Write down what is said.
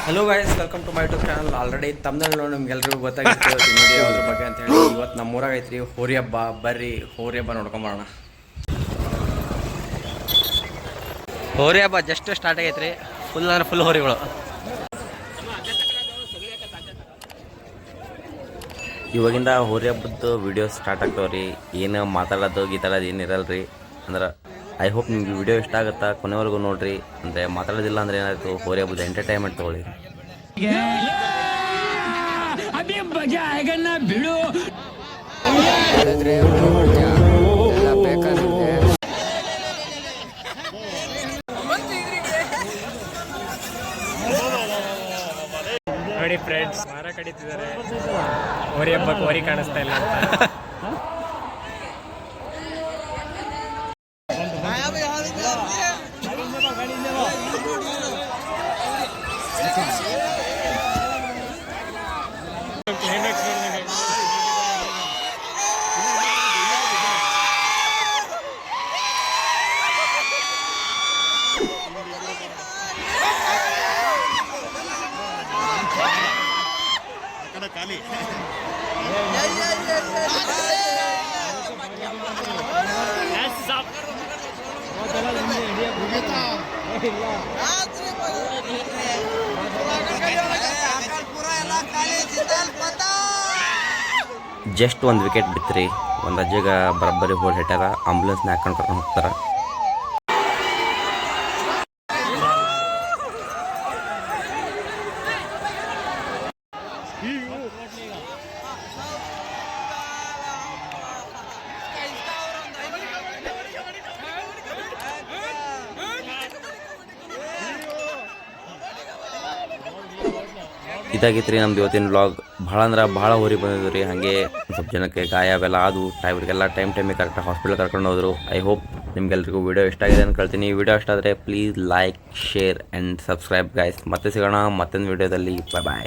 Hello guys, welcome to my YouTube channel. Already ತಮ್ಮದಲ್ಲಿ ನೋಡಿ ನಿಮ್ಗೆಲ್ರಿಗೂ ಗೊತ್ತಾಗಿತ್ತು ಈ ವಿಡಿಯೋ ಅದ್ರ ಬಗ್ಗೆ ಅಂತ ಹೇಳಿ. ಇವತ್ತು ನಮ್ಮೂರಾಗ ಐತ್ರಿ ಹೋರಿ ಹಬ್ಬ. ಬರ್ರಿ ಹೋರಿ ಹಬ್ಬ ನೋಡ್ಕೊಂಬರೋಣ. ಹೋರಿ ಹಬ್ಬ ಜಸ್ಟ್ ಸ್ಟಾರ್ಟ್ ಆಗೈತ್ರಿ. ಫುಲ್ ಅಂದ್ರೆ ಫುಲ್ ಹೋರಿಗಳು. ಇವಾಗಿಂದ ಹೋರಿ ಹಬ್ಬದ್ದು ವಿಡಿಯೋ ಸ್ಟಾರ್ಟ್ ಆಗ್ತಾವ್ರಿ. ಏನು ಮಾತಾಡೋದು ಗೀತಾಡೋದು ಏನು ಇರಲ್ರಿ. ಅಂದ್ರೆ ಐ ಹೋಪ್ ನಿಮ್ಗೆ ವಿಡಿಯೋ ಇಷ್ಟ ಆಗುತ್ತಾ, ಕೊನೆವರೆಗೂ ನೋಡ್ರಿ. ಅಂದರೆ ಮಾತಾಡೋದಿಲ್ಲ ಅಂದ್ರೆ ಏನಾಯಿತು, ಹೋರಿ ಹಬ್ಬದ ಎಂಟರ್ಟೈನ್ಮೆಂಟ್ ತೊಗೊಳ್ಳಿ. ನೋಡಿ ಫ್ರೆಂಡ್ಸ್, ಮಾರ ಕಡಿತಿದ್ದಾರೆ. ಹೋರಿ ಹಬ್ಬಕ್ಕೆ ಹೋರಿ ಕಾಣಿಸ್ತಾ ಇಲ್ಲ ಅಂತ. ಜಸ್ಟ್ ಒಂದು ವಿಕೆಟ್ ಬಿತ್ತರಿ. ಒಂದು ಅಜ್ಜಿಗೆ ಬರೋಬ್ಬರಿ ಹೋಲ್ ಹಿಟ್ಟಾರ. ಆಂಬುಲೆನ್ಸ್ನ ಹಾಕೊಂಡು ಕರ್ಕೊಂಡು ಹೋಗ್ತಾರೆ. ಇದಾಗಿತ್ತು ರೀ ನಮ್ದು ಇವತ್ತಿನ ವ್ಲಾಗ್. ಭಾಳ ಅಂದ್ರೆ ಭಾಳ ಹೋರಿ ಬಂದಿದ್ದು ರೀ. ಹಾಗೆ ಸ್ವಲ್ಪ ಜನಕ್ಕೆ ಗಾಯ ಅವೆಲ್ಲ ಅದು ಇವರಿಗೆಲ್ಲ ಟೈಮಿಗೆ ಕರೆಕ್ಟಾಗಿ ಹಾಸ್ಪಿಟಲ್ ಕರ್ಕೊಂಡು ಹೋದರು. ಐ ಹೋಪ್ ನಿಮ್ಗೆಲ್ರಿಗೂ ವಿಡಿಯೋ ಇಷ್ಟ ಆಗಿದೆ ಅಂತ ಕೇಳ್ತೀನಿ. ವಿಡಿಯೋ ಇಷ್ಟ ಆದರೆ please like, share and subscribe guys. ಮತ್ತೆ ಸಿಗೋಣ ಮತ್ತೊಂದು ವಿಡಿಯೋದಲ್ಲಿ. ಬಾಯ್.